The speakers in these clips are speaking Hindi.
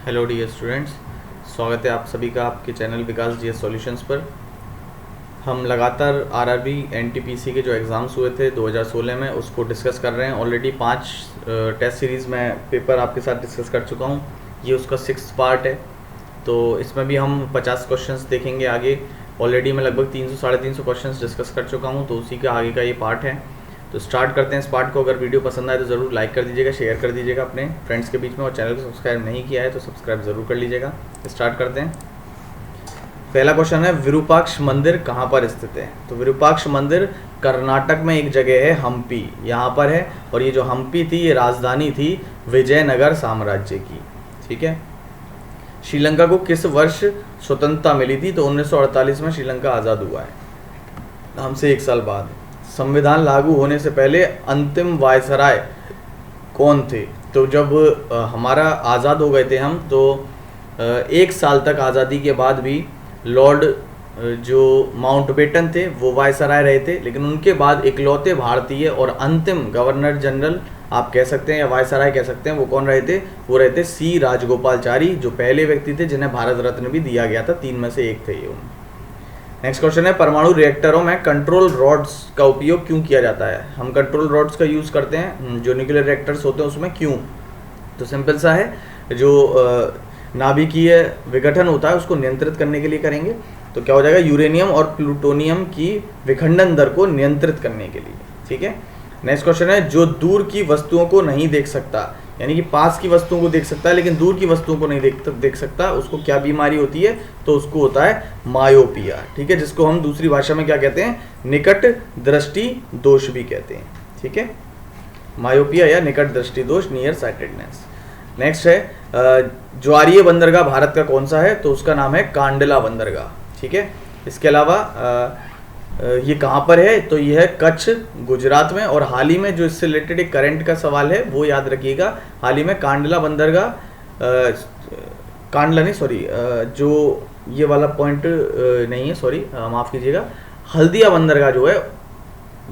हेलो डियर स्टूडेंट्स, स्वागत है आप सभी का आपके चैनल विकास जीएस सॉल्यूशंस पर। हम लगातार आरआरबी एनटीपीसी के जो एग्ज़ाम्स हुए थे 2016 में उसको डिस्कस कर रहे हैं। ऑलरेडी 5 टेस्ट सीरीज़ में पेपर आपके साथ डिस्कस कर चुका हूं। ये उसका 6th पार्ट है, तो इसमें भी हम 50 क्वेश्चंस देखेंगे आगे। ऑलरेडी मैं लगभग 300-350 क्वेश्चंस डिस्कस कर चुका हूँ, तो उसी का आगे का ये पार्ट है। तो स्टार्ट करते हैं इस पार्ट को। अगर वीडियो पसंद आए तो ज़रूर लाइक कर दीजिएगा, शेयर कर दीजिएगा अपने फ्रेंड्स के बीच में, और चैनल को सब्सक्राइब नहीं किया है तो सब्सक्राइब ज़रूर कर लीजिएगा। स्टार्ट करते हैं। पहला क्वेश्चन है, विरूपाक्ष मंदिर कहाँ पर स्थित है? तो विरूपाक्ष मंदिर कर्नाटक में एक जगह है, हम्पी, यहाँ पर है। और ये जो हम्पी थी ये राजधानी थी विजयनगर साम्राज्य की। ठीक है। श्रीलंका को किस वर्ष स्वतंत्रता मिली थी? तो 1948 में श्रीलंका आज़ाद हुआ है, हमसे 1 साल बाद। संविधान लागू होने से पहले अंतिम वायसराय कौन थे? तो जब हमारा आज़ाद हो गए थे हम, तो 1 साल तक आज़ादी के बाद भी लॉर्ड जो माउंटबेटन थे वो वायसराय रहे थे, लेकिन उनके बाद इकलौते भारतीय और अंतिम गवर्नर जनरल आप कह सकते हैं या वायसराय कह सकते हैं, वो कौन रहे थे? वो रहे थे सी राजगोपालचारी, जो पहले व्यक्ति थे जिन्हें भारत रत्न भी दिया गया था। 3 में से 1 थे ये। नेक्स्ट क्वेश्चन है, परमाणु रिएक्टरों में कंट्रोल रॉड्स का उपयोग क्यों किया जाता है? हम कंट्रोल रॉड्स का यूज़ करते हैं जो न्यूक्लियर रिएक्टर्स होते हैं उसमें। क्यों? तो सिंपल सा है, जो नाभिकीय विघटन होता है उसको नियंत्रित करने के लिए करेंगे। तो क्या हो जाएगा? यूरेनियम और प्लूटोनियम की विखंडन दर को नियंत्रित करने के लिए। ठीक है। नेक्स्ट क्वेश्चन है, जो दूर की वस्तुओं को नहीं देख सकता, यानी कि पास की वस्तुओं को देख सकता है लेकिन दूर की वस्तुओं को नहीं देख सकता, उसको क्या बीमारी होती है? तो उसको होता है मायोपिया। ठीक है, जिसको हम दूसरी भाषा में क्या कहते हैं? निकट दृष्टि दोष भी कहते हैं। ठीक है, मायोपिया या निकट दृष्टि दोष, नियर साइटेडनेस। नेक्स्ट है, ज्वारीय बंदरगाह भारत का कौन सा है? तो उसका नाम है कांडला बंदरगाह। ठीक है। इसके अलावा ये कहाँ पर है? तो ये है कच्छ, गुजरात में। और हाल ही में जो इससे रिलेटेड एक करंट का सवाल है वो याद रखिएगा। हाल ही में कांडला बंदरगाह, कांडला नहीं सॉरी, जो ये वाला पॉइंट नहीं है, सॉरी माफ़ कीजिएगा, हल्दिया बंदरगाह जो है,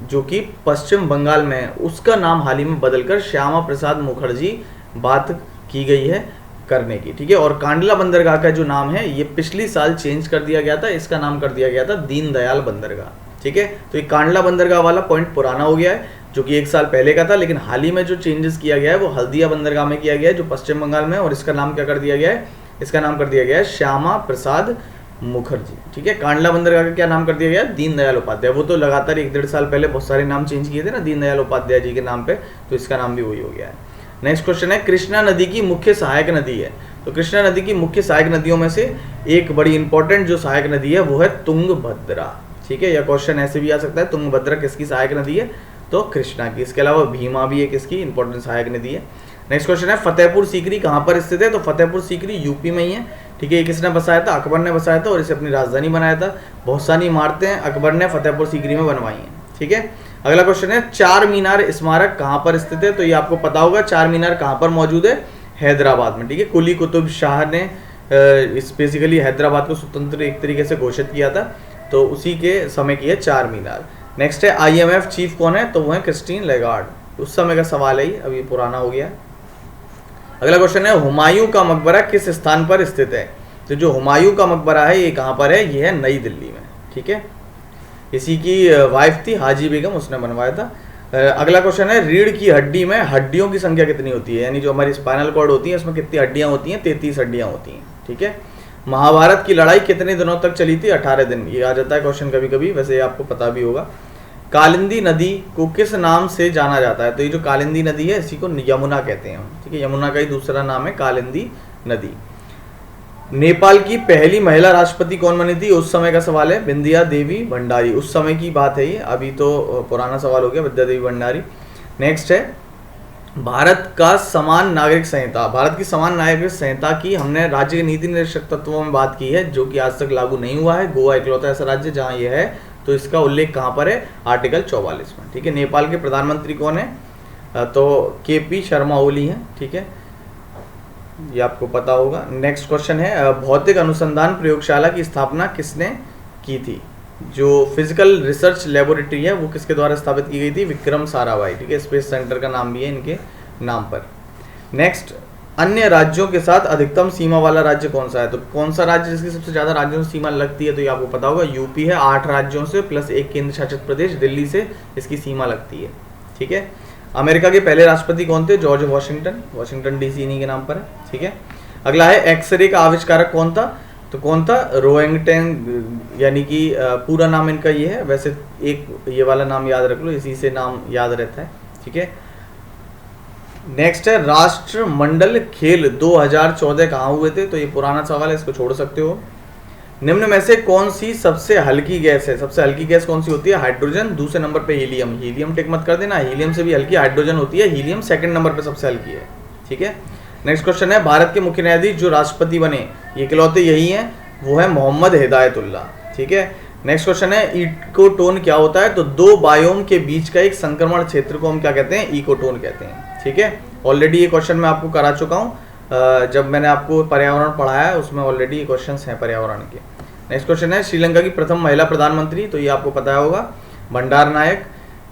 जो कि पश्चिम बंगाल में है, उसका नाम हाल ही में बदलकर श्यामा प्रसाद मुखर्जी बात की गई है करने की। ठीक है। और कांडला बंदरगाह का जो नाम है ये पिछली साल चेंज कर दिया गया था, इसका नाम कर दिया गया था दीनदयाल बंदरगाह। ठीक है। तो ये कांडला बंदरगाह वाला पॉइंट पुराना हो गया है, जो कि 1 साल पहले का था, लेकिन हाल ही में जो चेंजेस किया गया है वो हल्दिया बंदरगाह में किया गया है, जो पश्चिम बंगाल में है। और इसका नाम क्या कर दिया गया है? इसका नाम कर दिया गया है श्यामा प्रसाद मुखर्जी। ठीक है। कांडला बंदरगाह का क्या नाम कर दिया गया? दीनदयाल उपाध्याय। वो तो लगातार 1-1.5 साल पहले बहुत सारे नाम चेंज किए थे ना दीनदयाल उपाध्याय जी के नाम पे, तो इसका नाम भी वही हो गया है। नेक्स्ट क्वेश्चन है, कृष्णा नदी की मुख्य सहायक नदी है? तो कृष्णा नदी की मुख्य सहायक नदियों में से एक बड़ी इंपॉर्टेंट जो सहायक नदी है वो है तुंगभद्रा। ठीक है। यह क्वेश्चन ऐसे भी आ सकता है, तुंगभद्रा किसकी सहायक नदी है? तो कृष्णा की। इसके अलावा भीमा भी एक इसकी इंपॉर्टेंट सहायक नदी है। नेक्स्ट क्वेश्चन है, फतेहपुर सीकरी कहाँ पर स्थित है? तो फतेहपुर सीकरी यूपी में ही है। ठीक है। ये किसने बसाया था? अकबर ने बसाया था और इसे अपनी राजधानी बनाया था। बहुत सारी इमारतें अकबर ने फतेहपुर सीकरी में बनवाई हैं। ठीक है। अगला क्वेश्चन है, चार मीनार स्मारक कहाँ पर स्थित है? तो ये आपको पता होगा, चार मीनार कहाँ पर मौजूद है? हैदराबाद में। ठीक है। कुली कुतुब शाह ने इस बेसिकली हैदराबाद को स्वतंत्र एक तरीके से घोषित किया था, तो उसी के समय की है चार मीनार। नेक्स्ट है, IMF चीफ कौन है? तो वो है क्रिस्टीन लेगार्ड। उस समय का सवाल है, अभी पुराना हो गया। अगला क्वेश्चन है, हुमायूं का मकबरा किस स्थान पर स्थित है? तो जो हुमायूं का मकबरा है ये कहाँ पर है? ये है नई दिल्ली में। ठीक है। इसी की वाइफ थी हाजी बेगम, उसने बनवाया था। अगला क्वेश्चन है, रीढ़ की हड्डी में हड्डियों की संख्या कितनी होती है? यानी जो हमारी स्पाइनल कॉर्ड होती है उसमें कितनी हड्डियां होती हैं? 33 हड्डियां होती हैं। ठीक है। महाभारत की लड़ाई कितने दिनों तक चली थी? 18 दिन। ये आ जाता है क्वेश्चन कभी कभी, वैसे आपको पता भी होगा। कालिंदी नदी को किस नाम से जाना जाता है? तो ये जो कालिंदी नदी है इसी को यमुना कहते हैं। ठीक है। यमुना का ही दूसरा नाम है कालिंदी नदी। नेपाल की पहली महिला राष्ट्रपति कौन बनी थी? उस समय का सवाल है, विंध्या देवी भंडारी। उस समय की बात है ये, अभी तो पुराना सवाल हो गया, विद्या देवी भंडारी। नेक्स्ट है, भारत का समान नागरिक संहिता। भारत की समान नागरिक संहिता की हमने राज्य के नीति निर्देशक तत्वों में बात की है, जो कि आज तक लागू नहीं हुआ है। गोवा इकलौता ऐसा राज्य जहाँ ये है, तो इसका उल्लेख कहाँ पर है? आर्टिकल 44 में। ठीक है। नेपाल के प्रधानमंत्री कौन है? तो KP शर्मा ओली हैं। ठीक है, ये आपको पता होगा। नेक्स्ट क्वेश्चन है, भौतिक अनुसंधान प्रयोगशाला की स्थापना किसने की थी? जो फिजिकल रिसर्च लेबोरेटरी है वो किसके द्वारा स्थापित की गई थी? विक्रम साराभाई। ठीक है। स्पेस सेंटर का नाम भी है इनके नाम पर। नेक्स्ट, अन्य राज्यों के साथ अधिकतम सीमा वाला राज्य कौन सा है? तो कौन सा राज्य जिसकी सबसे ज़्यादा राज्यों से सीमा लगती है? तो ये आपको पता होगा, यूपी है, 8 राज्यों से प्लस एक केंद्र शासित प्रदेश दिल्ली से इसकी सीमा लगती है। ठीक है। अमेरिका के पहले राष्ट्रपति कौन थे? जॉर्ज वॉशिंगटन, वॉशिंगटन डीसी इन्हीं के नाम पर है। ठीक है। अगला है एक्सरे का आविष्कारक कौन था? तो कौन था? रोएंगटेन, यानी कि पूरा नाम इनका ये है, वैसे एक ये वाला नाम याद रख लो, इसी से नाम याद रहता है। ठीक है। नेक्स्ट है राष्ट्रमंडल खेल 2014 कहाँ हुए थे? तो ये पुराना सवाल है, इसको छोड़ सकते हो। निम्न में से कौन सी सबसे हल्की गैस है? सबसे हल्की गैस कौन सी होती है? हाइड्रोजन, दूसरे नंबर पे हीलियम। हीलियम टिक मत कर देना, हीलियम से भी हल्की हाइड्रोजन होती है, हीलियम सेकंड नंबर पे सबसे हल्की है। ठीक है। नेक्स्ट क्वेश्चन है भारत के मुख्य न्यायाधीश जो राष्ट्रपति बने, ये इकलौते यही हैं, वो है मोहम्मद हिदायतुल्ला। ठीक है। नेक्स्ट क्वेश्चन है इकोटोन क्या होता है? तो दो बायोम के बीच का एक संक्रमण क्षेत्र को हम क्या कहते हैं? इकोटोन कहते हैं। ठीक है। ऑलरेडी ये क्वेश्चन मैं आपको करा चुका हूँ, जब मैंने आपको पर्यावरण पढ़ाया है उसमें ऑलरेडी ये क्वेश्चन हैं पर्यावरण के। नेक्स्ट क्वेश्चन है श्रीलंका की प्रथम महिला प्रधानमंत्री, तो ये आपको पता होगा, भंडारनायक,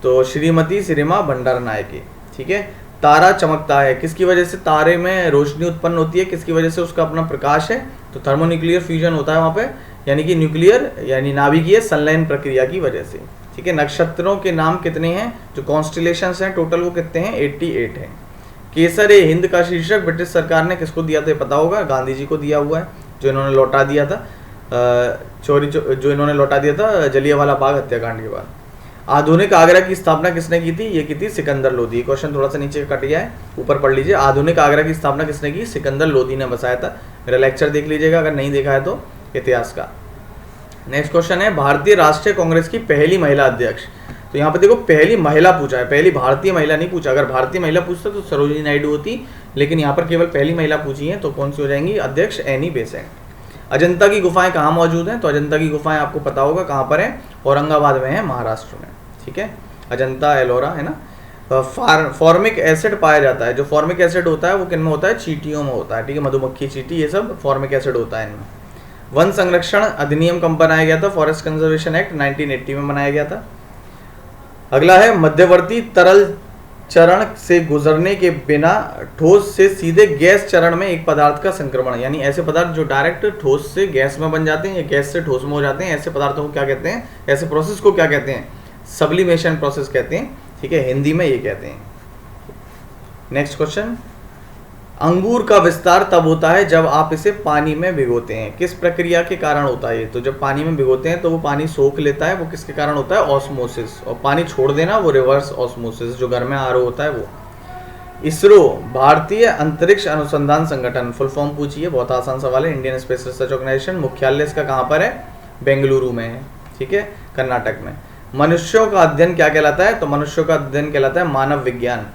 तो श्रीमती सिरिमा भंडारनायके। ठीक है। तारा चमकता है किसकी वजह से? तारे में रोशनी उत्पन्न होती है, किसकी वजह से? उसका अपना प्रकाश है, तो थर्मोन्यूक्लियर फ्यूजन होता है वहाँ पे, यानी कि न्यूक्लियर यानी नाभिकीय संलयन प्रक्रिया की वजह से। ठीक है। नक्षत्रों के नाम कितने हैं? जो कॉन्स्टिलेशंस हैं टोटल वो कितने हैं? 88 हैं। केसर ए हिंद का शीर्षक ब्रिटिश सरकार ने किसको दिया था? पता होगा, गांधी जी को दिया हुआ है, जो इन्होंने लौटा दिया था, जो इन्होंने लौटा दिया था जलियांवाला बाग हत्याकांड के बाद। आधुनिक आगरा की स्थापना किसने की थी? ये की थी सिकंदर लोधी। क्वेश्चन थोड़ा सा नीचे कट गया है, ऊपर पढ़ लीजिए। आधुनिक आगरा की स्थापना किसने की? सिकंदर लोधी ने बसाया था। मेरा लेक्चर देख लीजिएगा अगर नहीं देखा है तो, इतिहास का। नेक्स्ट क्वेश्चन है भारतीय राष्ट्रीय कांग्रेस की पहली महिला अध्यक्ष। तो यहाँ पे देखो पहली महिला पूछा है, पहली भारतीय महिला नहीं पूछा। अगर भारतीय महिला पूछता तो सरोजिनी नायडू होती, लेकिन यहाँ पर केवल पहली महिला पूछी है, तो कौन सी हो जाएंगी? अध्यक्ष एनी बेसेंट। अजंता की गुफाएं कहाँ मौजूद हैं? तो अजंता की गुफाएं आपको पता होगा कहाँ पर है? औरंगाबाद में है, महाराष्ट्र में। ठीक है। अजंता एलोरा है ना। फॉर्मिक एसिड पाया जाता है, जो फॉर्मिक एसिड होता है वो किन में होता है? चींटियों में होता है। ठीक है। मधुमक्खी, चींटी, ये सब फॉर्मिक एसिड होता है इनमें। वन संरक्षण अधिनियम कब बनाया गया था? फॉरेस्ट कंजर्वेशन एक्ट 1980 में बनाया गया था। अगला है मध्यवर्ती तरल चरण से गुजरने के बिना ठोस से सीधे गैस चरण में एक पदार्थ का संक्रमण, यानी ऐसे पदार्थ जो डायरेक्ट ठोस से गैस में बन जाते हैं या गैस से ठोस में हो जाते हैं, ऐसे पदार्थों को क्या कहते हैं? ऐसे प्रोसेस को क्या कहते हैं? सब्लिमेशन प्रोसेस कहते हैं। ठीक है। हिंदी में ये कहते हैं। नेक्स्ट क्वेश्चन, अंगूर का विस्तार तब होता है जब आप इसे पानी में भिगोते हैं। किस प्रक्रिया के कारण होता है ये? तो जब पानी में भिगोते हैं तो वो पानी सोख लेता है, वो किसके कारण होता है? ऑस्मोसिस। और पानी छोड़ देना वो रिवर्स ऑस्मोसिस, जो घर में आरओ होता है वो। इसरो भारतीय अंतरिक्ष अनुसंधान संगठन, फुल फॉर्म पूछिए, बहुत आसान सवाल है। इंडियन स्पेस रिसर्च ऑर्गेनाइजेशन, मुख्यालय इसका कहाँ पर है? बेंगलुरु में है। ठीक है। कर्नाटक में। मनुष्यों का अध्ययन क्या कहलाता है? तो मनुष्यों का अध्ययन कहलाता है मानव विज्ञान।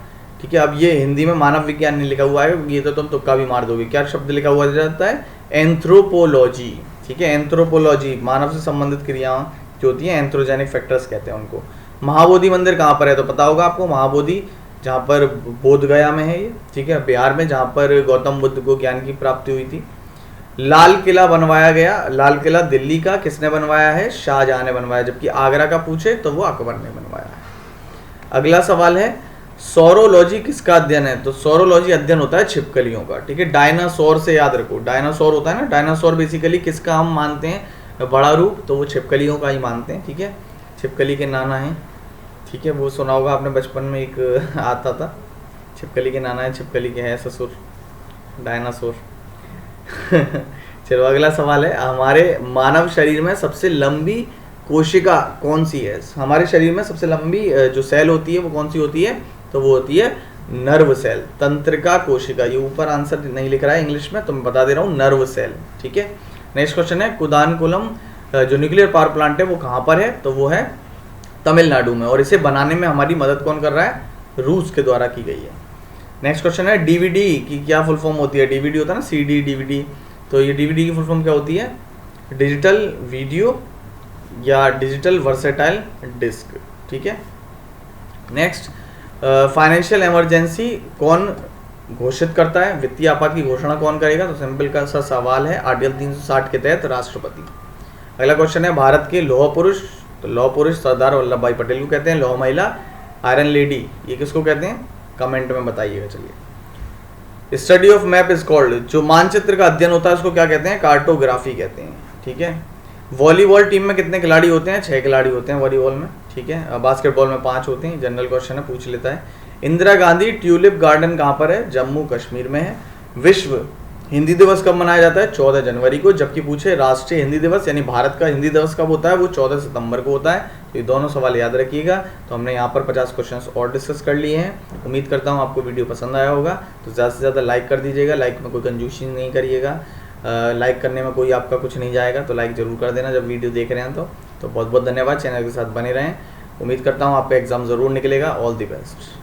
ठीक है। अब ये हिंदी में मानव विज्ञान नहीं लिखा हुआ है, ये तो तुम तुक्का भी मार दोगे। क्या शब्द लिखा हुआ जाता है? एंथ्रोपोलॉजी। ठीक है। एंथ्रोपोलॉजी मानव से संबंधित क्रियाएं जो होती हैं, एंथ्रोजेनिक फैक्टर्स कहते हैं उनको। महाबोधि मंदिर कहाँ पर है? तो पता होगा आपको, महाबोधि जहाँ पर बोध गया में है ये। ठीक है। बिहार में, जहाँ पर गौतम बुद्ध को ज्ञान की प्राप्ति हुई थी। लाल किला बनवाया गया, लाल किला दिल्ली का किसने बनवाया है? शाहजहां ने बनवाया। जबकि आगरा का पूछे तो वो अकबर ने बनवाया है। अगला सवाल है सौरोलॉजी किसका अध्ययन है? तो सौरोलॉजी अध्ययन होता है छिपकलियों का। ठीक है। डायनासोर से याद रखो, डायनासोर होता है ना, डायनासोर बेसिकली किसका हम मानते हैं बड़ा रूप? तो वो छिपकलियों का ही मानते हैं। ठीक है। छिपकली के नाना है। ठीक है। वो सुना होगा आपने बचपन में, एक आता था, छिपकली के नाना है, छिपकली के है ससुर, डायनासोर। चलो अगला सवाल है, हमारे मानव शरीर में सबसे लंबी कोशिका कौन सी है? हमारे शरीर में सबसे लंबी जो सेल होती है वो कौन सी होती है? तो वो होती है नर्व सेल, तंत्रिका कोशिका। ये ऊपर आंसर नहीं लिख रहा है इंग्लिश में, तो मैं बता दे रहा हूँ, नर्व सेल। ठीक है। नेक्स्ट क्वेश्चन है कुदानकुलम जो न्यूक्लियर पावर प्लांट है वो कहाँ पर है? तो वो है तमिलनाडु में, और इसे बनाने में हमारी मदद कौन कर रहा है? रूस के द्वारा की गई है। नेक्स्ट क्वेश्चन है डीवीडी की क्या फुल फॉर्म होती है? डीवीडी होता है ना, सीडी, डीवीडी, तो ये डीवीडी की फुल फॉर्म क्या होती है? डिजिटल वीडियो या डिजिटल वर्सेटाइल डिस्क। ठीक है। नेक्स्ट, फाइनेंशियल इमरजेंसी कौन घोषित करता है? वित्तीय आपात की घोषणा कौन करेगा? तो सिंपल का सा सवाल है, आर्टिकल 360 के तहत राष्ट्रपति। अगला क्वेश्चन है भारत के लौह पुरुष, तो लौह पुरुष सरदार वल्लभ भाई पटेल को कहते हैं। लौह महिला आयरन लेडी, ये किसको कहते हैं? कमेंट में बताइएगा। चलिए study of map is called, जो मानचित्र का अध्ययन होता है उसको क्या कहते हैं? कार्टोग्राफी कहते हैं। ठीक है। वॉलीबॉल टीम में कितने खिलाड़ी होते हैं? 6 खिलाड़ी होते हैं वॉलीबॉल में। ठीक है। बास्केटबॉल में 5 होते हैं। जनरल क्वेश्चन है, पूछ लेता है। इंदिरा गांधी ट्यूलिप गार्डन कहाँ पर है? जम्मू कश्मीर में है। विश्व हिंदी दिवस कब मनाया जाता है? 14 जनवरी को। जबकि पूछे राष्ट्रीय हिंदी दिवस यानी भारत का हिंदी दिवस कब होता है? वो 14 सितंबर को होता है। तो ये दोनों सवाल याद रखिएगा। तो हमने यहाँ पर 50 क्वेश्चंस और डिस्कस कर लिए हैं। उम्मीद करता हूँ आपको वीडियो पसंद आया होगा। तो ज़्यादा से ज़्यादा लाइक कर दीजिएगा। लाइक में कोई कंजूसी नहीं करिएगा। लाइक करने में कोई आपका कुछ नहीं जाएगा, तो लाइक ज़रूर कर देना जब वीडियो देख रहे हैं। तो बहुत बहुत धन्यवाद। चैनल के साथ बने रहें। उम्मीद करता हूँ आपका एग्ज़ाम ज़रूर निकलेगा। All the best.